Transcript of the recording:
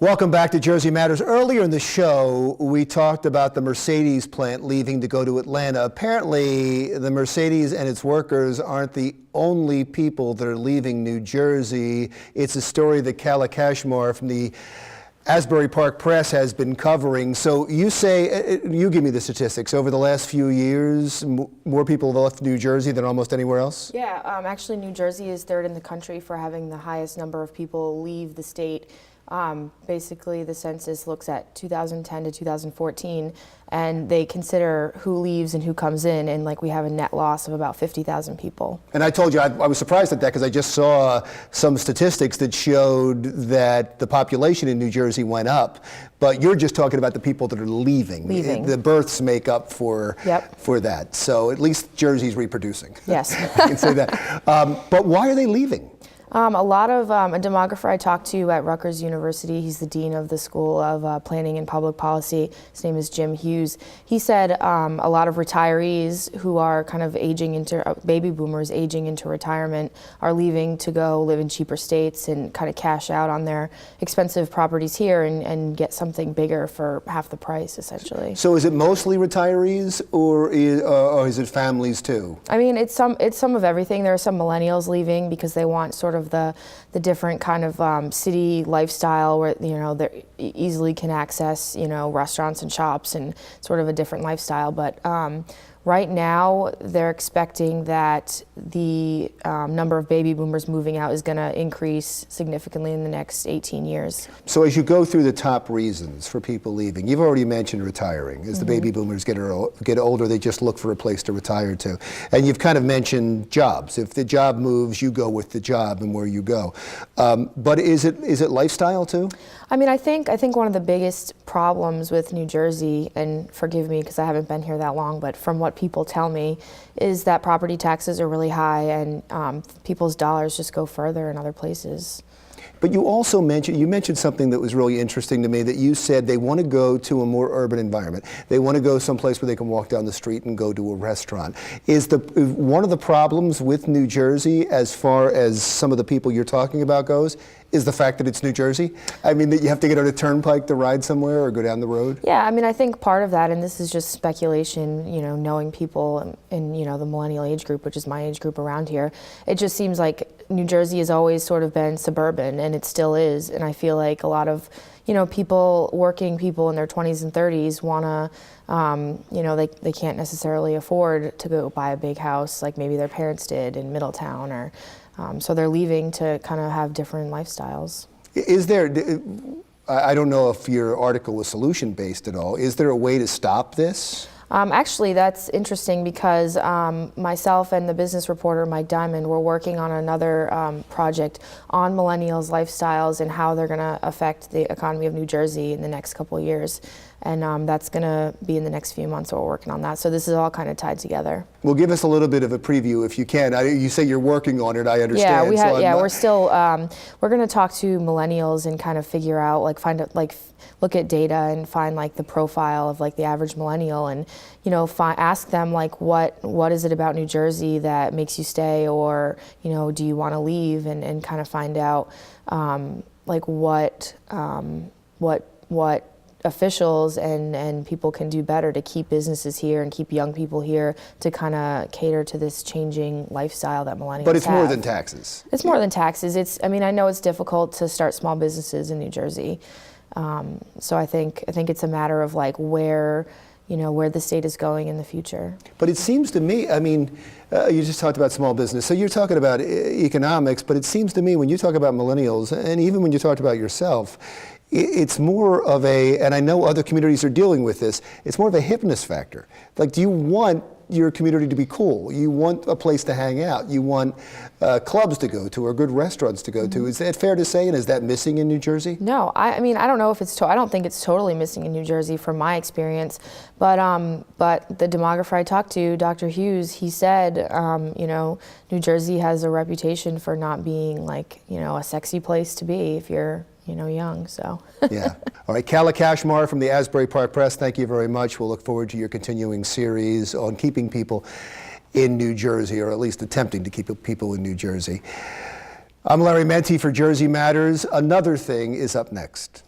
Welcome back to Jersey Matters. Earlier in the show, we talked about the Mercedes plant leaving to go to Atlanta. Apparently, the Mercedes and its workers aren't the only people that are leaving New Jersey. It's a story that Kachmar from the Asbury Park Press has been covering. So you say, you give me the statistics, over the last few years, more people have left New Jersey than almost anywhere else? Yeah, actually New Jersey is third in the country for having the highest number of people leave the state. Basically, the census looks at 2010 to 2014, and they consider who leaves and who comes in, and like we have a net loss of about 50,000 people. And I told you, I was surprised at that because I just saw some statistics that showed that the population in New Jersey went up, but you're just talking about the people that are leaving. The births make up for that. So at least Jersey's reproducing. Yes. I can say that. But why are they leaving? A lot of, a demographer I talked to at Rutgers University, he's the dean of the School of Planning and Public Policy, his name is Jim Hughes. He said a lot of retirees who are kind of aging into, baby boomers aging into retirement are leaving to go live in cheaper states and kind of cash out on their expensive properties here and get something bigger for half the price, essentially. So is it mostly retirees or is it families too? I mean, it's some of everything. There are some millennials leaving because they want sort of the different kind of city lifestyle where, you know, they easily can access, you know, restaurants and shops and sort of a different lifestyle. But right now, they're expecting that the number of baby boomers moving out is going to increase significantly in the next 18 years. So as you go through the top reasons for people leaving, you've already mentioned retiring. As the baby boomers get older, they just look for a place to retire to. And you've kind of mentioned jobs. If the job moves, you go with the job and where you go. But is it lifestyle too? I mean, I think one of the biggest problems with New Jersey, and forgive me because I haven't been here that long, but from what people tell me, is that property taxes are really high and people's dollars just go further in other places. But you also mentioned something that was really interesting to me, that you said they want to go to a more urban environment. They want to go someplace where they can walk down the street and go to a restaurant. Is one of the problems with New Jersey, as far as some of the people you're talking about goes, is the fact that it's New Jersey? I mean, that you have to get on a turnpike to ride somewhere or go down the road? Yeah, I mean, I think part of that, and this is just speculation, you know, knowing people in, you know, the millennial age group, which is my age group around here, it just seems like New Jersey has always sort of been suburban, and it still is. And I feel like a lot of, you know, working people in their 20s and 30s want to, you know, they can't necessarily afford to go buy a big house like maybe their parents did in Middletown, or so they're leaving to kind of have different lifestyles. Is there, I don't know if your article was solution-based at all, is there a way to stop this? Actually, that's interesting because myself and the business reporter, Mike Diamond, were working on another project on millennials' lifestyles and how they're going to affect the economy of New Jersey in the next couple of years. And that's going to be in the next few months, so we're working on that. So this is all kind of tied together. Well, give us a little bit of a preview if you can. You say you're working on it, I understand. Yeah, we're still, we're going to talk to millennials and kind of figure out, look at data and find like the profile of like the average millennial, and, you know, ask them like what is it about New Jersey that makes you stay, or, you know, do you want to leave, and kind of find out like what officials and people can do better to keep businesses here and keep young people here to kind of cater to this changing lifestyle that millennials have. But it's more than taxes. It's more than taxes. I mean, I know it's difficult to start small businesses in New Jersey. So I think it's a matter of like where the state is going in the future. But it seems to me, I mean, you just talked about small business, so you're talking about economics, but it seems to me when you talk about millennials, and even when you talked about yourself, it's more of and I know other communities are dealing with this, it's more of a hipness factor. Like, do you want your community to be cool? You want a place to hang out. You want clubs to go to or good restaurants to go to. Is that fair to say, and is that missing in New Jersey? No, I mean, I don't know if I don't think it's totally missing in New Jersey from my experience, but the demographer I talked to, Dr. Hughes, he said, you know, New Jersey has a reputation for not being like, you know, a sexy place to be if you're, you know, young, so. Yeah. All right, Kachmar from the Asbury Park Press, thank you very much. We'll look forward to your continuing series on keeping people in New Jersey, or at least attempting to keep people in New Jersey. I'm Larry Menti for Jersey Matters. Another Thing is up next.